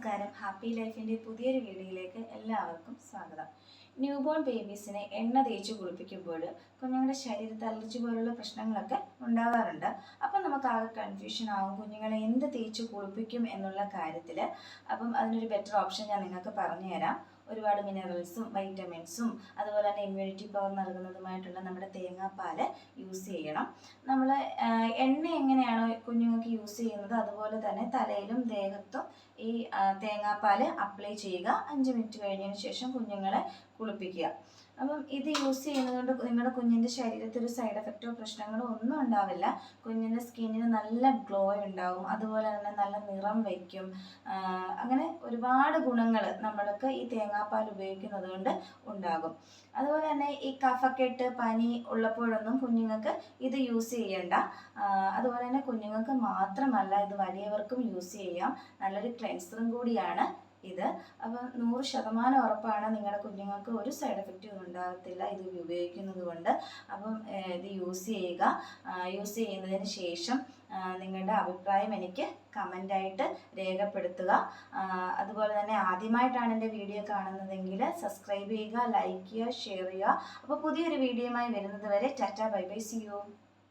നമസ്കാരം. ഹാപ്പി ലൈഫിൻ്റെ പുതിയൊരു വീഡിയോയിലേക്ക് എല്ലാവർക്കും സ്വാഗതം. ന്യൂബോൺ ബേബീസിനെ എണ്ണ തേച്ച് കുളിപ്പിക്കുമ്പോൾ കുഞ്ഞുങ്ങളുടെ ശരീരത്തിൽ അലർജി പോലുള്ള പ്രശ്നങ്ങളൊക്കെ ഉണ്ടാകാറുണ്ട്. അപ്പം നമുക്ക് ആകെ കൺഫ്യൂഷൻ ആവും കുഞ്ഞുങ്ങളെ എന്ത് തേച്ച് കുളിപ്പിക്കും എന്നുള്ള കാര്യത്തിൽ. അപ്പം അതിനൊരു ബെറ്റർ ഓപ്ഷൻ ഞാൻ നിങ്ങൾക്ക് പറഞ്ഞു തരാം. ഒരുപാട് മിനറൽസും വൈറ്റമിൻസും അതുപോലെ തന്നെ ഇമ്മ്യൂണിറ്റി പവർ നൽകുന്നതുമായിട്ടുള്ള നമ്മുടെ തേങ്ങാപ്പാൽ യൂസ് ചെയ്യണം. നമ്മൾ എണ്ണ എങ്ങനെയാണോ കുഞ്ഞുങ്ങൾക്ക് യൂസ് ചെയ്യുന്നത് അതുപോലെ തന്നെ തലയിലും ദേഹത്തും ഈ തേങ്ങാപ്പാൽ അപ്ലൈ ചെയ്യുക. 5 മിനിറ്റ് കഴിഞ്ഞതിന് ശേഷം കുഞ്ഞുങ്ങളെ കുളിപ്പിക്കുക. അപ്പം ഇത് യൂസ് ചെയ്യുന്നതുകൊണ്ട് നിങ്ങളുടെ കുഞ്ഞിൻ്റെ ശരീരത്തിൽ ഒരു സൈഡ് എഫക്റ്റോ പ്രശ്നങ്ങളോ ഒന്നും ഉണ്ടാവില്ല. കുഞ്ഞിൻ്റെ സ്കിന്നിന് നല്ല ഗ്ലോ ഉണ്ടാവും, അതുപോലെ തന്നെ നല്ല നിറം വയ്ക്കും. അങ്ങനെ ഒരുപാട് ഗുണങ്ങൾ നമ്മൾക്ക് ഈ തേങ്ങാപ്പാൽ ഉപയോഗിക്കുന്നത് കൊണ്ട് ഉണ്ടാകും. അതുപോലെ തന്നെ ഈ കഫക്കെട്ട് പനി ഉള്ളപ്പോഴൊന്നും കുഞ്ഞുങ്ങൾക്ക് ഇത് യൂസ് ചെയ്യേണ്ട. അതുപോലെ തന്നെ കുഞ്ഞുങ്ങൾക്ക് മാത്രമല്ല, ഇത് വലിയവർക്കും യൂസ് ചെയ്യാം. നല്ലൊരു ക്ലെൻസറും കൂടിയാണ് ഇത്. അപ്പം 100% ഉറപ്പാണ് നിങ്ങളുടെ കുഞ്ഞുങ്ങൾക്ക് ഒരു സൈഡ് എഫക്റ്റും ഉണ്ടാകത്തില്ല ഇത് ഉപയോഗിക്കുന്നത് കൊണ്ട്. അപ്പം ഇത് യൂസ് ചെയ്യുക. യൂസ് ചെയ്യുന്നതിന് ശേഷം നിങ്ങളുടെ അഭിപ്രായം എനിക്ക് കമൻ്റായിട്ട് രേഖപ്പെടുത്തുക. അതുപോലെ തന്നെ ആദ്യമായിട്ടാണ് എൻ്റെ വീഡിയോ കാണുന്നതെങ്കിൽ സബ്സ്ക്രൈബ് ചെയ്യുക, ലൈക്ക് ചെയ്യുക, ഷെയർ ചെയ്യുക. അപ്പോൾ പുതിയൊരു വീഡിയോയുമായി വരുന്നത് വരെ tata bye bye, see U.